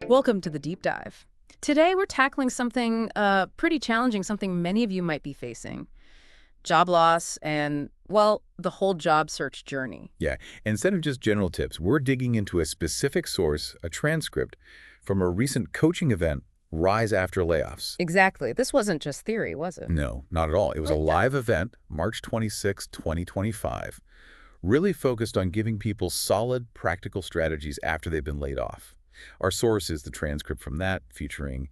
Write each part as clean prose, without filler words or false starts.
Welcome to the deep dive. Today we're tackling something pretty challenging, something many of you might be facing. Job loss and, well, the whole job search journey. Yeah, instead of just general tips, we're digging into a specific source, a transcript, from a recent coaching event, Rise After Layoffs. Exactly. This wasn't just theory, was it? No, not at all. It was a live event, March 26, 2025, really focused on giving people solid, practical strategies after they've been laid off. Our source is the transcript from that, featuring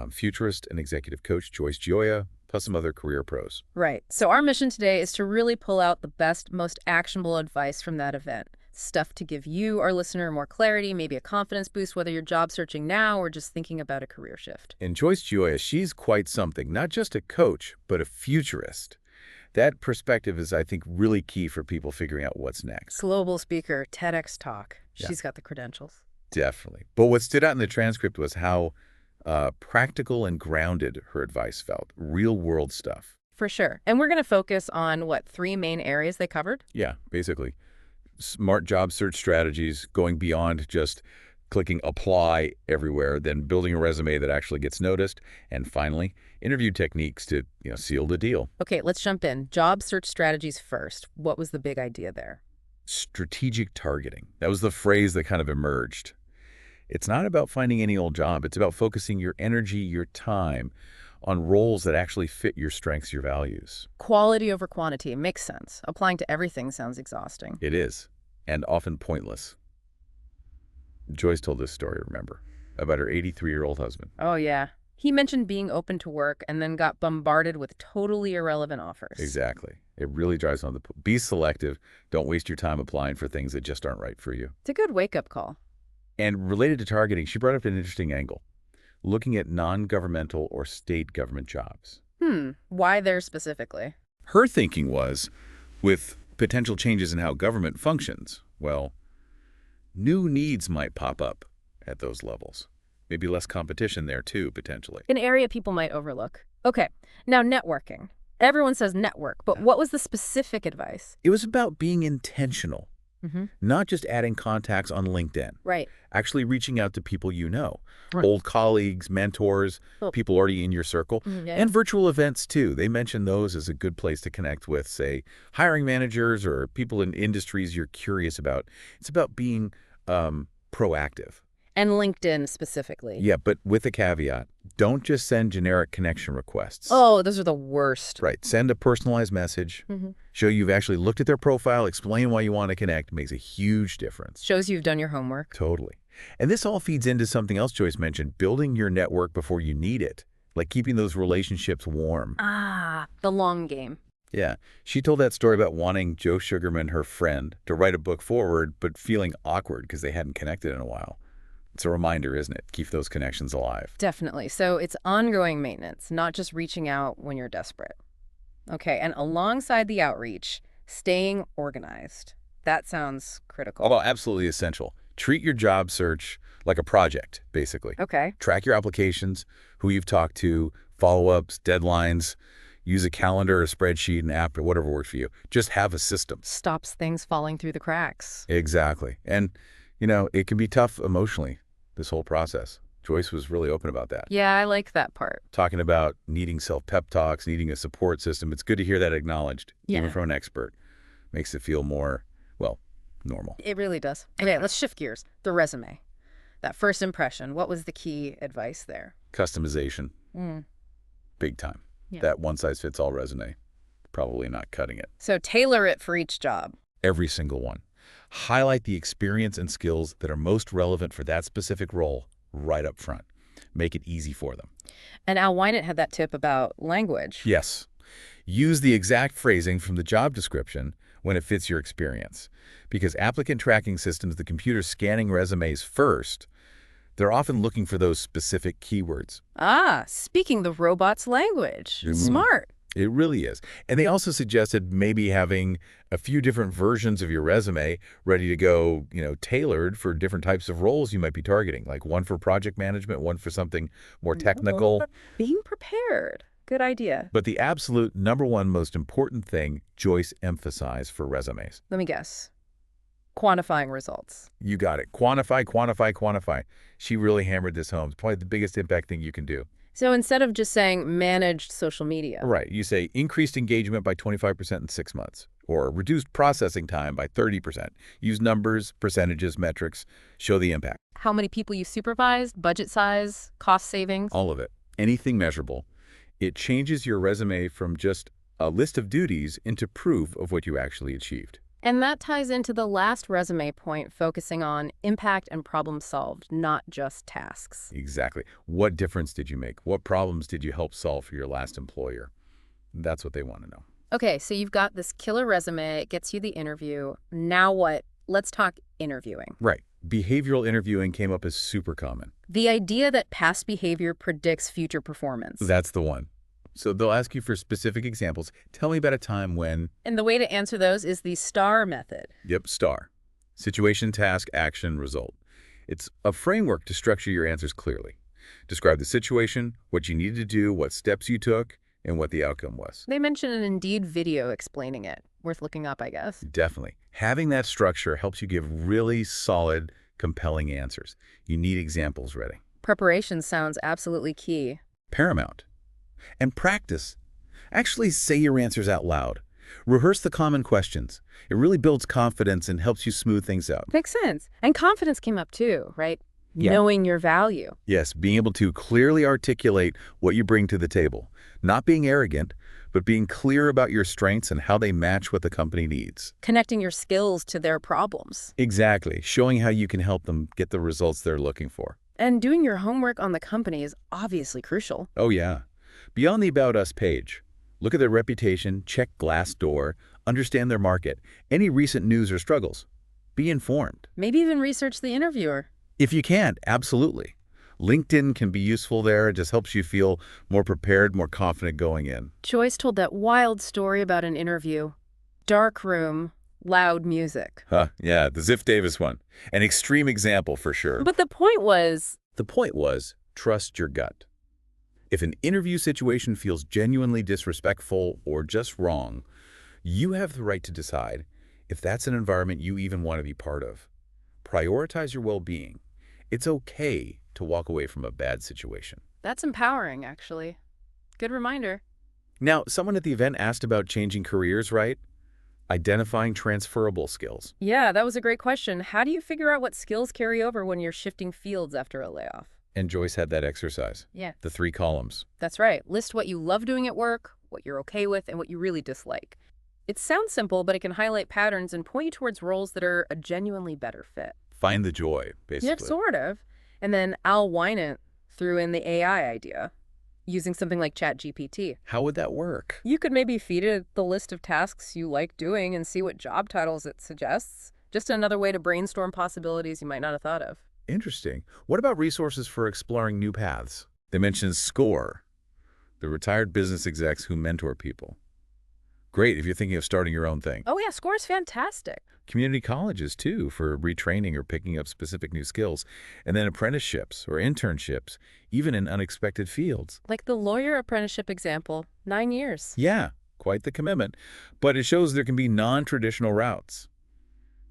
futurist and executive coach Joyce Gioia, plus some other career pros. Right. So our mission today is to really pull out the best, most actionable advice from that event. Stuff to give you, our listener, more clarity, maybe a confidence boost, whether you're job searching now or just thinking about a career shift. And Joyce Gioia, she's quite something, not just a coach, but a futurist. That perspective is, I think, really key for people figuring out what's next. Global speaker, TEDx talk. Yeah. She's got the credentials. Definitely. But what stood out in the transcript was how practical and grounded her advice felt. Real-world stuff. For sure. And we're going to focus on, what, three main areas they covered? Yeah, basically. Smart job search strategies, going beyond just clicking apply everywhere, then building a resume that actually gets noticed, and finally, interview techniques to seal the deal. Okay, let's jump in. Job search strategies first. What was the big idea there? Strategic targeting. That was the phrase that kind of emerged. It's not about finding any old job. It's about focusing your energy, your time on roles that actually fit your strengths, your values. Quality over quantity. Makes sense. Applying to everything sounds exhausting. It is, and often pointless. Joyce told this story, remember, about her 83-year-old husband. Oh, yeah. He mentioned being open to work and then got bombarded with totally irrelevant offers. Exactly. It really drives home be selective. Don't waste your time applying for things that just aren't right for you. It's a good wake-up call. And related to targeting, she brought up an interesting angle, looking at non-governmental or state government jobs. Why there specifically? Her thinking was, with potential changes in how government functions, well, new needs might pop up at those levels. Maybe less competition there too, potentially. An area people might overlook. Okay, now networking. Everyone says network, but what was the specific advice? It was about being intentional, not just adding contacts on LinkedIn. Right. Actually reaching out to people you know, Right. old colleagues, mentors, people already in your circle, Yeah. and virtual events too. They mention those as a good place to connect with, say, hiring managers or people in industries you're curious about. It's about being proactive. And LinkedIn specifically. Yeah, but with a caveat, don't just send generic connection requests. Oh, those are the worst. Right. Send a personalized message, show you've actually looked at their profile, explain why you want to connect. Makes a huge difference. Shows you've done your homework. Totally. And this all feeds into something else Joyce mentioned, building your network before you need it, like keeping those relationships warm. Ah, the long game. Yeah. She told that story about wanting Joe Sugarman, her friend, to write a book forward, but feeling awkward because they hadn't connected in a while. It's a reminder, isn't it? Keep those connections alive. Definitely. So it's ongoing maintenance, not just reaching out when you're desperate. Okay, and alongside the outreach, staying organized. That sounds critical. Although absolutely essential. Treat your job search like a project, basically. Okay. Track your applications, who you've talked to, follow-ups, deadlines. Use a calendar, a spreadsheet, an app, or whatever works for you. Just have a system. Stops things falling through the cracks. Exactly. And, it can be tough emotionally, this whole process. Joyce was really open about that. Yeah, I like that part. Talking about needing self-pep talks, needing a support system. It's good to hear that acknowledged, even from an expert. Makes it feel more, normal. It really does. Okay, let's shift gears. The resume. That first impression, what was the key advice there? Customization. Big time. Yeah. That one-size-fits-all resume. Probably not cutting it. So tailor it for each job. Every single one. Highlight the experience and skills that are most relevant for that specific role right up front. Make it easy for them. And Al Wynant had that tip about language. Yes. Use the exact phrasing from the job description when it fits your experience. Because applicant tracking systems, the computer scanning resumes first, they're often looking for those specific keywords. Ah, speaking the robot's language. Smart. It really is. And they also suggested maybe having a few different versions of your resume ready to go, tailored for different types of roles you might be targeting, like one for project management, one for something more technical. Being prepared. Good idea. But the absolute number one most important thing Joyce emphasized for resumes. Let me guess. Quantifying results. You got it. Quantify, quantify, quantify. She really hammered this home. It's probably the biggest impact thing you can do. So instead of just saying managed social media. Right. You say increased engagement by 25% in 6 months, or reduced processing time by 30%. Use numbers, percentages, metrics, show the impact. How many people you supervised, budget size, cost savings. All of it. Anything measurable. It changes your resume from just a list of duties into proof of what you actually achieved. And that ties into the last resume point, focusing on impact and problem solved, not just tasks. Exactly. What difference did you make? What problems did you help solve for your last employer? That's what they want to know. Okay, so you've got this killer resume. It gets you the interview. Now what? Let's talk interviewing. Right. Behavioral interviewing came up as super common. The idea that past behavior predicts future performance. That's the one. So they'll ask you for specific examples. Tell me about a time when... And the way to answer those is the STAR method. Yep, STAR. Situation, task, action, result. It's a framework to structure your answers clearly. Describe the situation, what you needed to do, what steps you took, and what the outcome was. They mention an Indeed video explaining it. Worth looking up, I guess. Definitely. Having that structure helps you give really solid, compelling answers. You need examples ready. Preparation sounds absolutely key. Paramount. And practice. Actually say your answers out loud. Rehearse the common questions. It really builds confidence and helps you smooth things out. Makes sense. And confidence came up too, right? Yeah. Knowing your value. Yes, being able to clearly articulate what you bring to the table. Not being arrogant, but being clear about your strengths and how they match what the company needs. Connecting your skills to their problems. Exactly. Showing how you can help them get the results they're looking for. And doing your homework on the company is obviously crucial. Oh, yeah. Beyond the About Us page, look at their reputation, check Glassdoor, understand their market, any recent news or struggles. Be informed. Maybe even research the interviewer. If you can, absolutely. LinkedIn can be useful there. It just helps you feel more prepared, more confident going in. Joyce told that wild story about an interview. Dark room, loud music. Yeah, the Ziff Davis one. An extreme example for sure. But the point was... The point was, trust your gut. If an interview situation feels genuinely disrespectful or just wrong, you have the right to decide if that's an environment you even want to be part of. Prioritize your well-being. It's okay to walk away from a bad situation. That's empowering, actually. Good reminder. Now, someone at the event asked about changing careers, right? Identifying transferable skills. Yeah, that was a great question. How do you figure out what skills carry over when you're shifting fields after a layoff? And Joyce had that exercise. Yeah. The 3 columns. That's right. List what you love doing at work, what you're okay with, and what you really dislike. It sounds simple, but it can highlight patterns and point you towards roles that are a genuinely better fit. Find the joy, basically. Yeah, sort of. And then Al Wynant threw in the AI idea, using something like ChatGPT. How would that work? You could maybe feed it the list of tasks you like doing and see what job titles it suggests. Just another way to brainstorm possibilities you might not have thought of. Interesting. What about resources for exploring new paths? They mentioned SCORE, the retired business execs who mentor people. Great if you're thinking of starting your own thing. Oh yeah, SCORE is fantastic. Community colleges, too, for retraining or picking up specific new skills. And then apprenticeships or internships, even in unexpected fields. Like the lawyer apprenticeship example, 9 years. Yeah, quite the commitment. But it shows there can be non-traditional routes.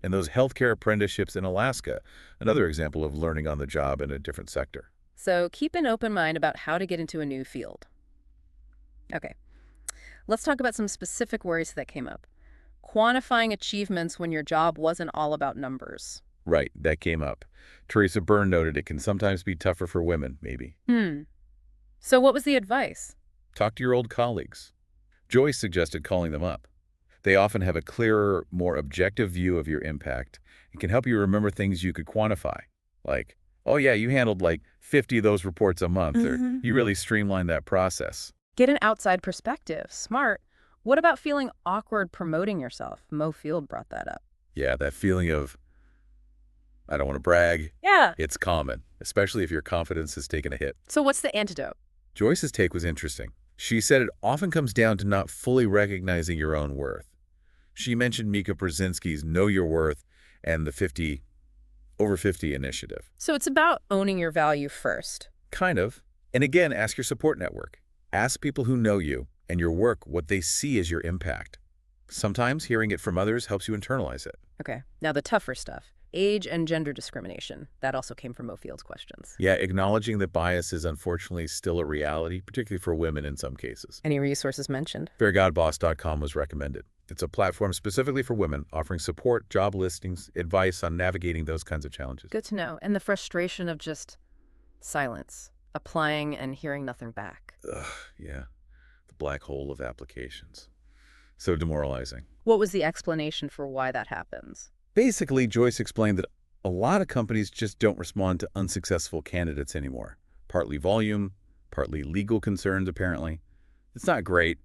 And those healthcare apprenticeships in Alaska, another example of learning on the job in a different sector. So keep an open mind about how to get into a new field. Okay, let's talk about some specific worries that came up. Quantifying achievements when your job wasn't all about numbers. Right, that came up. Teresa Byrne noted it can sometimes be tougher for women, maybe. So what was the advice? Talk to your old colleagues. Joyce suggested calling them up. They often have a clearer, more objective view of your impact and can help you remember things you could quantify. Like, oh yeah, you handled like 50 of those reports a month, or you really streamlined that process. Get an outside perspective. Smart. What about feeling awkward promoting yourself? Mo Field brought that up. Yeah, that feeling of, I don't want to brag. Yeah. It's common, especially if your confidence has taken a hit. So what's the antidote? Joyce's take was interesting. She said it often comes down to not fully recognizing your own worth. She mentioned Mika Brzezinski's Know Your Worth and the Over 50 initiative. So it's about owning your value first. Kind of. And again, ask your support network. Ask people who know you and your work what they see as your impact. Sometimes hearing it from others helps you internalize it. Okay, now the tougher stuff. Age and gender discrimination. That also came from Mofield's questions. Yeah, acknowledging that bias is unfortunately still a reality, particularly for women in some cases. Any resources mentioned? FairGodBoss.com was recommended. It's a platform specifically for women, offering support, job listings, advice on navigating those kinds of challenges. Good to know. And the frustration of just silence, applying and hearing nothing back. Ugh, yeah. The black hole of applications. So demoralizing. What was the explanation for why that happens? Basically, Joyce explained that a lot of companies just don't respond to unsuccessful candidates anymore. Partly volume, partly legal concerns, apparently. It's not great,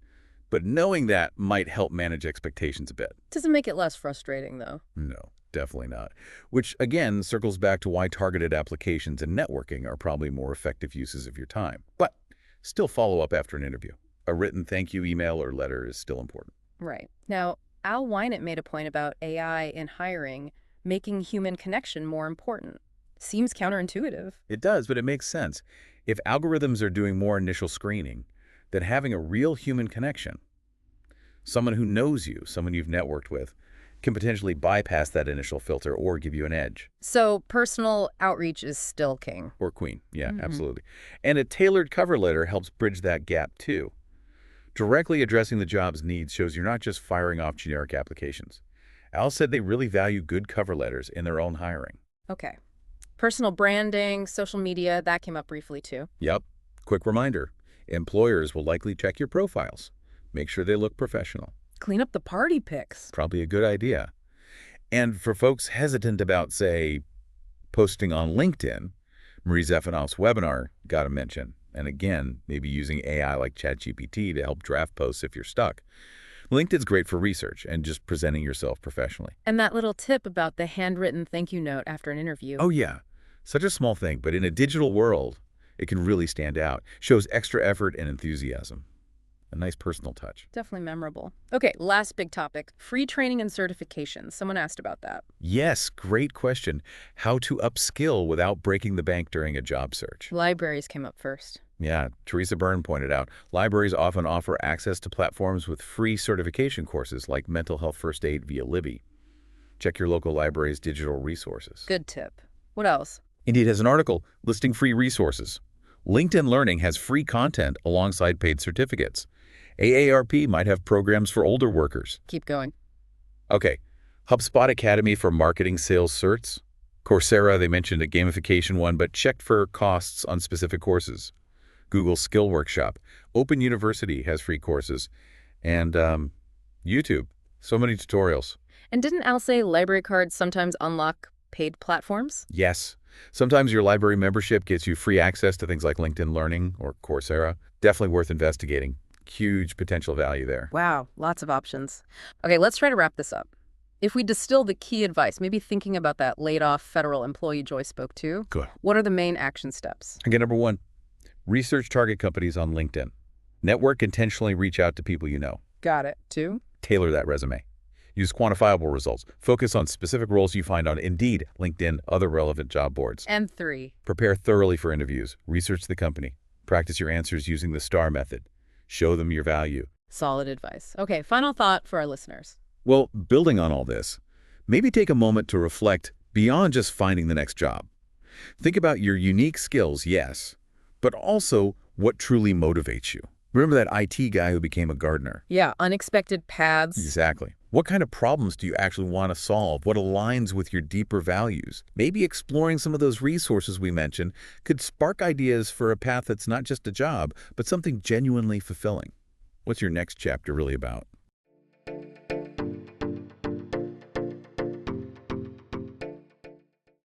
but knowing that might help manage expectations a bit. Doesn't make it less frustrating, though. No, definitely not. Which, again, circles back to why targeted applications and networking are probably more effective uses of your time. But still follow up after an interview. A written thank you email or letter is still important. Right. Now, Al Wynant made a point about AI in hiring making human connection more important. Seems counterintuitive. It does, but it makes sense. If algorithms are doing more initial screening, then having a real human connection, someone who knows you, someone you've networked with, can potentially bypass that initial filter or give you an edge. So personal outreach is still king. Or queen. Yeah, absolutely. And a tailored cover letter helps bridge that gap, too. Directly addressing the job's needs shows you're not just firing off generic applications. Al said they really value good cover letters in their own hiring. Okay. Personal branding, social media, that came up briefly too. Yep. Quick reminder, employers will likely check your profiles. Make sure they look professional. Clean up the party pics. Probably a good idea. And for folks hesitant about, say, posting on LinkedIn, Marie Zefanoff's webinar got a mention. And again, maybe using AI like ChatGPT to help draft posts if you're stuck. LinkedIn's great for research and just presenting yourself professionally. And that little tip about the handwritten thank you note after an interview. Oh, yeah. Such a small thing, but in a digital world, it can really stand out. Shows extra effort and enthusiasm. A nice personal touch. Definitely memorable. Okay, last big topic, free training and certifications. Someone asked about that. Yes, great question. How to upskill without breaking the bank during a job search. Libraries came up first. Yeah, Teresa Byrne pointed out, libraries often offer access to platforms with free certification courses like mental health first aid via Libby. Check your local library's digital resources. Good tip. What else? Indeed has an article listing free resources. LinkedIn Learning has free content alongside paid certificates. AARP might have programs for older workers. Keep going. Okay, HubSpot Academy for marketing sales certs. Coursera, they mentioned a gamification one, but checked for costs on specific courses. Google Skill Workshop. Open University has free courses. And YouTube. So many tutorials. And didn't Al say library cards sometimes unlock paid platforms? Yes. Sometimes your library membership gets you free access to things like LinkedIn Learning or Coursera. Definitely worth investigating. Huge potential value there. Wow, lots of options. Okay, let's try to wrap this up. If we distill the key advice, maybe thinking about that laid-off federal employee Joyce spoke to, Good. what are the main action steps? Again, number one, research target companies on LinkedIn. Network, intentionally reach out to people you know. Got it. 2? Tailor that resume. Use quantifiable results. Focus on specific roles you find on Indeed, LinkedIn, other relevant job boards. And 3? Prepare thoroughly for interviews. Research the company. Practice your answers using the STAR method. Show them your value. Solid advice. Okay, final thought for our listeners. Well, building on all this, maybe take a moment to reflect beyond just finding the next job. Think about your unique skills, yes, but also what truly motivates you. Remember that IT guy who became a gardener? Yeah, unexpected paths. Exactly. What kind of problems do you actually want to solve? What aligns with your deeper values? Maybe exploring some of those resources we mentioned could spark ideas for a path that's not just a job, but something genuinely fulfilling. What's your next chapter really about?